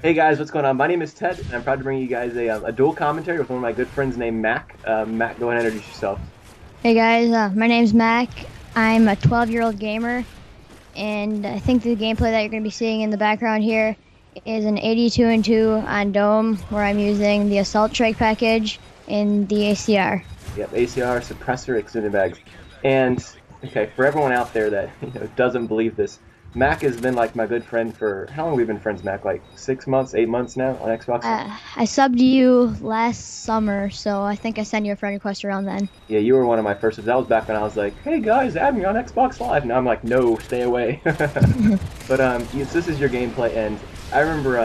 Hey guys, what's going on? My name is Ted, and I'm proud to bring you guys a dual commentary with one of my good friends named Mac. Mac, go ahead and introduce yourself. Hey guys, my name's Mack. I'm a 12-year-old gamer, and I think the gameplay that you're going to be seeing in the background here is an 82 and 2 on Dome, where I'm using the Assault Strike package in the ACR. Yep, ACR, suppressor, extended bags. And, okay, for everyone out there that doesn't believe this, Mac has been like my good friend for, how long have we been friends, Mac? Like 6 months, 8 months now on Xbox Live? I subbed you last summer, so I think I sent you a friend request around then. Yeah, you were one of my first. That was back when I was like, "Hey guys, add me on Xbox Live." Now I'm like, "No, stay away." But yes, this is your gameplay, and I remember.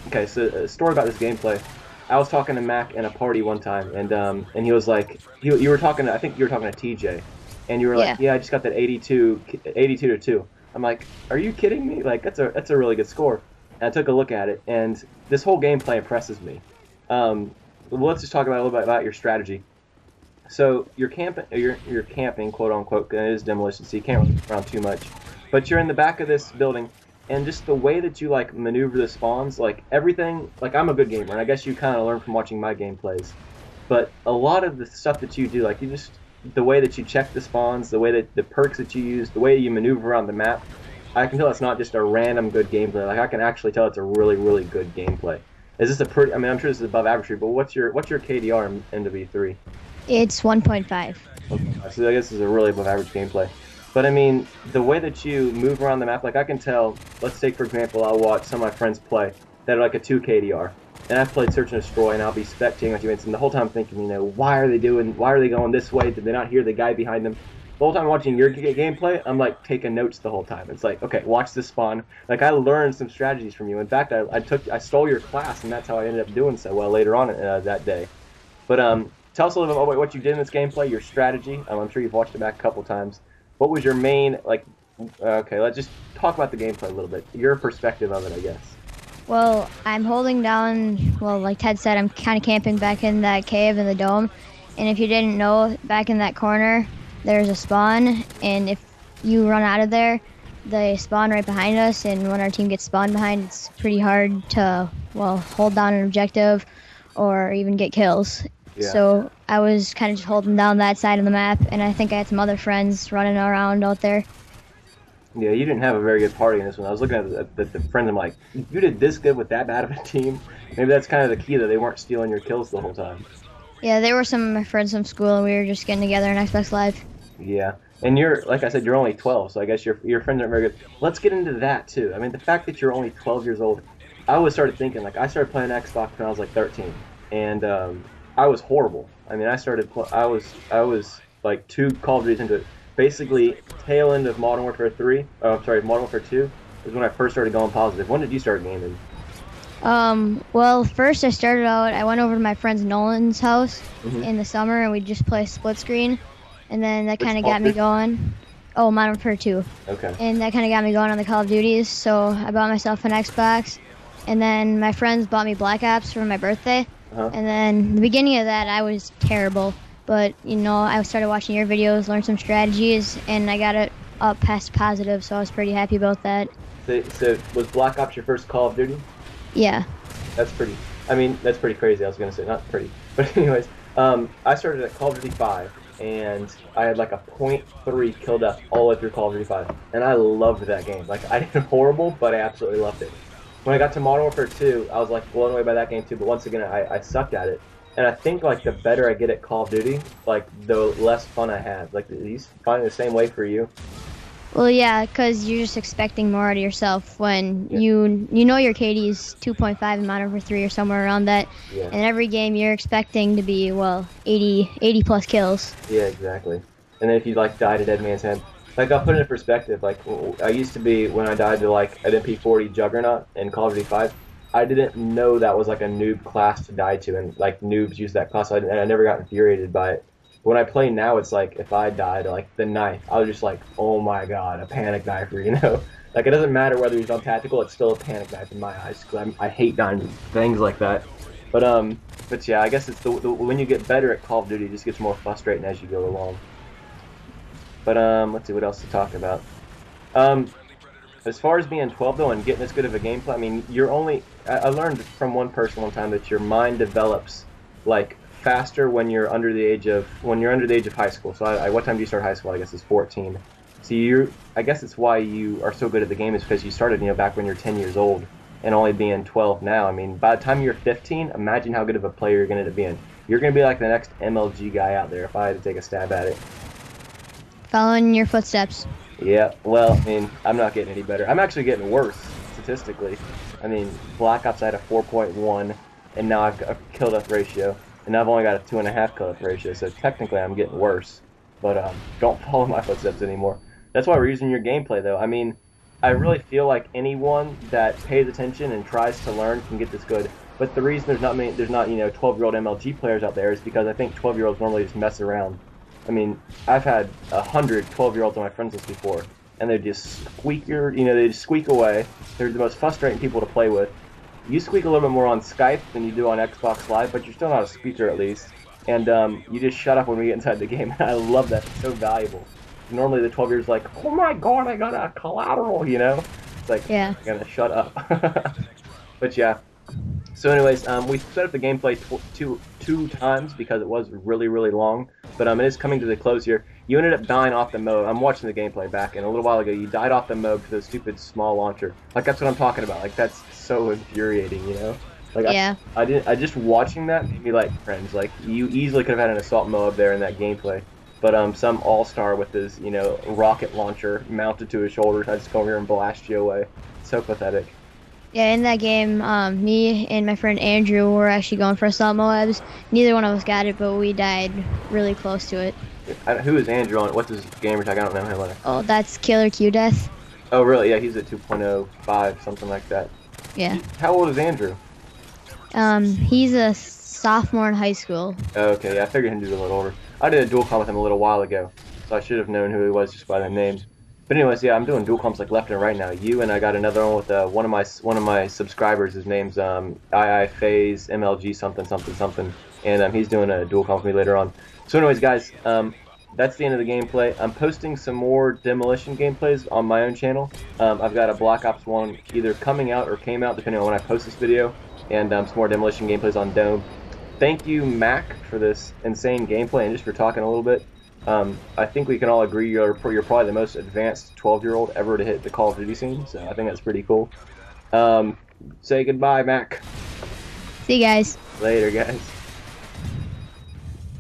Okay, so a story about this gameplay. I was talking to Mac in a party one time, and he was like, you were talking. I think you were talking to TJ, and you were like, Yeah, "Yeah, I just got that 82 to 2." I'm like, "Are you kidding me? Like that's a really good score." And I took a look at it, and this whole gameplay impresses me. Um, well, let's just talk about a little bit about your strategy. So you're camping, quote unquote. It is demolition, so you can't really move around too much. But you're in the back of this building, and just the way that you like maneuver the spawns, like everything. Like I'm a good gamer, and I guess you kind of learn from watching my gameplays. But a lot of the stuff that you do, like you just the way that you check the spawns, the way that the perks that you use, the way you maneuver around the map, I can tell it's not just a random good gameplay. Like I can actually tell it's a really, really good gameplay. Is this a pretty? I mean, I'm sure this is above average, but what's your KDR in MW3? it's 1.5. Okay, so I guess this is a really above average gameplay. But I mean, the way that you move around the map, like I can tell, let's take for example, I'll watch some of my friends play that are like a 2 KDR. And I've played Search and Destroy, and I'll be spectating what you and the whole time thinking, why are they going this way? Did they not hear the guy behind them? The whole time watching your gameplay, I'm like taking notes the whole time. It's like, okay, watch this spawn. Like I learned some strategies from you. In fact, I stole your class, and that's how I ended up doing so well later on that day. But tell us a little bit about what you did in this gameplay, your strategy. I'm sure you've watched it back a couple times. What was your main like? Okay, let's just talk about the gameplay a little bit. Your perspective of it, I guess. Well, I'm holding down, well, like Ted said, I'm kind of camping back in that cave in the dome. And if you didn't know, back in that corner, there's a spawn. And if you run out of there, they spawn right behind us. And when our team gets spawned behind, it's pretty hard to, well, hold down an objective or even get kills. Yeah. So I was kind of just holding down that side of the map. And I think I had some other friends running around out there. Yeah, you didn't have a very good party in this one. I was looking at the friends. I'm like, you did this good with that bad of a team. Maybe that's kind of the key that they weren't stealing your kills the whole time. Yeah, they were some of my friends from school, and we were just getting together on Xbox Live. Yeah, and you're like I said, you're only 12, so I guess your friends aren't very good. Let's get into that too. I mean, the fact that you're only 12 years old, I always started thinking like I started playing Xbox when I was like 13, and I was horrible. I mean, I was like two Call of Duties into it. Basically, tail end of Modern Warfare 3. Oh, I'm sorry, Modern Warfare 2 is when I first started going positive. When did you start gaming? Well, first I started out, I went over to my friend Nolan's house Hmm. in the summer, and we just play split screen, and then that Which kind of Call of got me Duty? going. Oh, Modern Warfare 2. Okay. And that kind of got me going on the Call of Duties, so I bought myself an Xbox, and then my friends bought me Black Ops for my birthday, Uh-huh. and then the beginning of that, I was terrible, but, I started watching your videos, learned some strategies, and I got it up past positive, so I was pretty happy about that. So was Black Ops your first Call of Duty? Yeah. That's pretty. I mean, that's pretty crazy. I was gonna say not pretty, but anyways, I started at Call of Duty 5, and I had like a .3 kill death all the way through Call of Duty 5, and I loved that game. Like I did horrible, but I absolutely loved it. When I got to Modern Warfare 2, I was like blown away by that game too. But once again, I sucked at it, and I think like the better I get at Call of Duty, like the less fun I have. Like, do you find the same way for you? Well, yeah, because you're just expecting more out of yourself when Yeah. you know your KD's 2.5 and Modern Warfare 3 or somewhere around that. Yeah. And every game you're expecting to be, well, 80 plus kills. Yeah, exactly. And then if you like die to Dead Man's Hand, like I'll put it in perspective. Like I used to be when I died to like an MP40 Juggernaut in Call of Duty 5. I didn't know that was like a noob class to die to, and like noobs use that class. And I never got infuriated by it. When I play now, it's like if I die to like the knife, I was just like, oh my god, a panic knifer. Like it doesn't matter whether he's on tactical, it's still a panic knife in my eyes because I hate dying to things like that. But but yeah, I guess it's the when you get better at Call of Duty, it just gets more frustrating as you go along. But let's see what else to talk about. Um, As far as being 12 though and getting this good of a gameplay, I mean, you're only. I learned from one person one time that your mind develops like faster when you're under the age of high school. So what time do you start high school? I guess it's 14. So I guess it's why you are so good at the game is because you started, back when you're 10 years old and only being 12 now. I mean, by the time you're 15, imagine how good of a player you're going to end up being. You're going to be like the next MLG guy out there if I had to take a stab at it. Following your footsteps. Yeah, well, I mean, I'm not getting any better. I'm actually getting worse, statistically. I mean, Black Ops I had a 4.1, and now I've got a kill-death ratio, and now I've only got a 2.5 kill-death ratio, so technically I'm getting worse. But don't follow my footsteps anymore. That's why we're using your gameplay, though. I mean, I really feel like anyone that pays attention and tries to learn can get this good. But the reason there's not 12-year-old MLG players out there is because I think 12-year-olds normally just mess around. I mean, I've had 100 12-year-olds on my friends list before, and they just they just squeak away. They're the most frustrating people to play with. You squeak a little bit more on Skype than you do on Xbox Live, but you're still not a squeaker at least. And you just shut up when we get inside the game. I love that. It's so valuable. Normally the 12-year-old's like, oh my god, I got a collateral, It's like, Yeah. I gotta shut up. But yeah. So anyways, we set up the gameplay two times because it was really, really long. But it is coming to the close here. You ended up dying off the mob. I'm watching the gameplay back, and a little while ago you died off the mob to the stupid small launcher. Like, that's what I'm talking about. Like, that's so infuriating, Like, Yeah. I just watching that made me like cringe. Like, you easily could have had an assault mob there in that gameplay. But some all-star with his, rocket launcher mounted to his shoulders, I just come over here and blast you away. So pathetic. Yeah, in that game, me and my friend Andrew were actually going for assault Moabs. Neither one of us got it, but we died really close to it. Who is Andrew on? What's his gamer tag? I don't know him. Oh, that's Killer Q Death. Oh, really? Yeah, he's at 2.05, something like that. Yeah. How old is Andrew? He's a sophomore in high school. Okay, yeah, I figured him to be a little older. I did a dual comm with him a little while ago, so I should have known who he was just by the name. But anyways, yeah, I'm doing dual comms like left and right now. You and I got another one with one of my subscribers. His name's Phase MLG something, and he's doing a dual comm with me later on. So anyways, guys, that's the end of the gameplay. I'm posting some more Demolition gameplays on my own channel. I've got a Black Ops 1 either coming out or came out, depending on when I post this video, and some more Demolition gameplays on Dome. Thank you, Mack, for this insane gameplay and just for talking a little bit. I think we can all agree you're probably the most advanced 12-year-old ever to hit the Call of Duty scene, so I think that's pretty cool. Say goodbye, Mac. See you guys. Later, guys.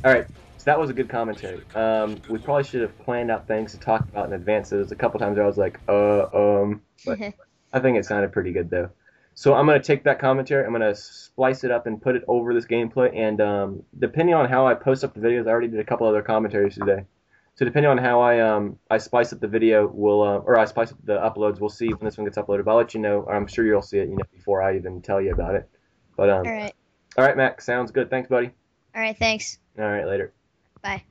Alright, so that was a good commentary. We probably should have planned out things to talk about in advance. There was a couple times where I was like, but I think it sounded pretty good, though. So I'm going to take that commentary, I'm going to splice it up and put it over this gameplay, and depending on how I post up the videos, I already did a couple other commentaries today. So depending on how I splice up the video, or I splice up the uploads, we'll see when this one gets uploaded. But I'll let you know. I'm sure you'll see it, before I even tell you about it. But All right. All right, Mac. Sounds good. Thanks, buddy. All right, thanks. All right, later. Bye.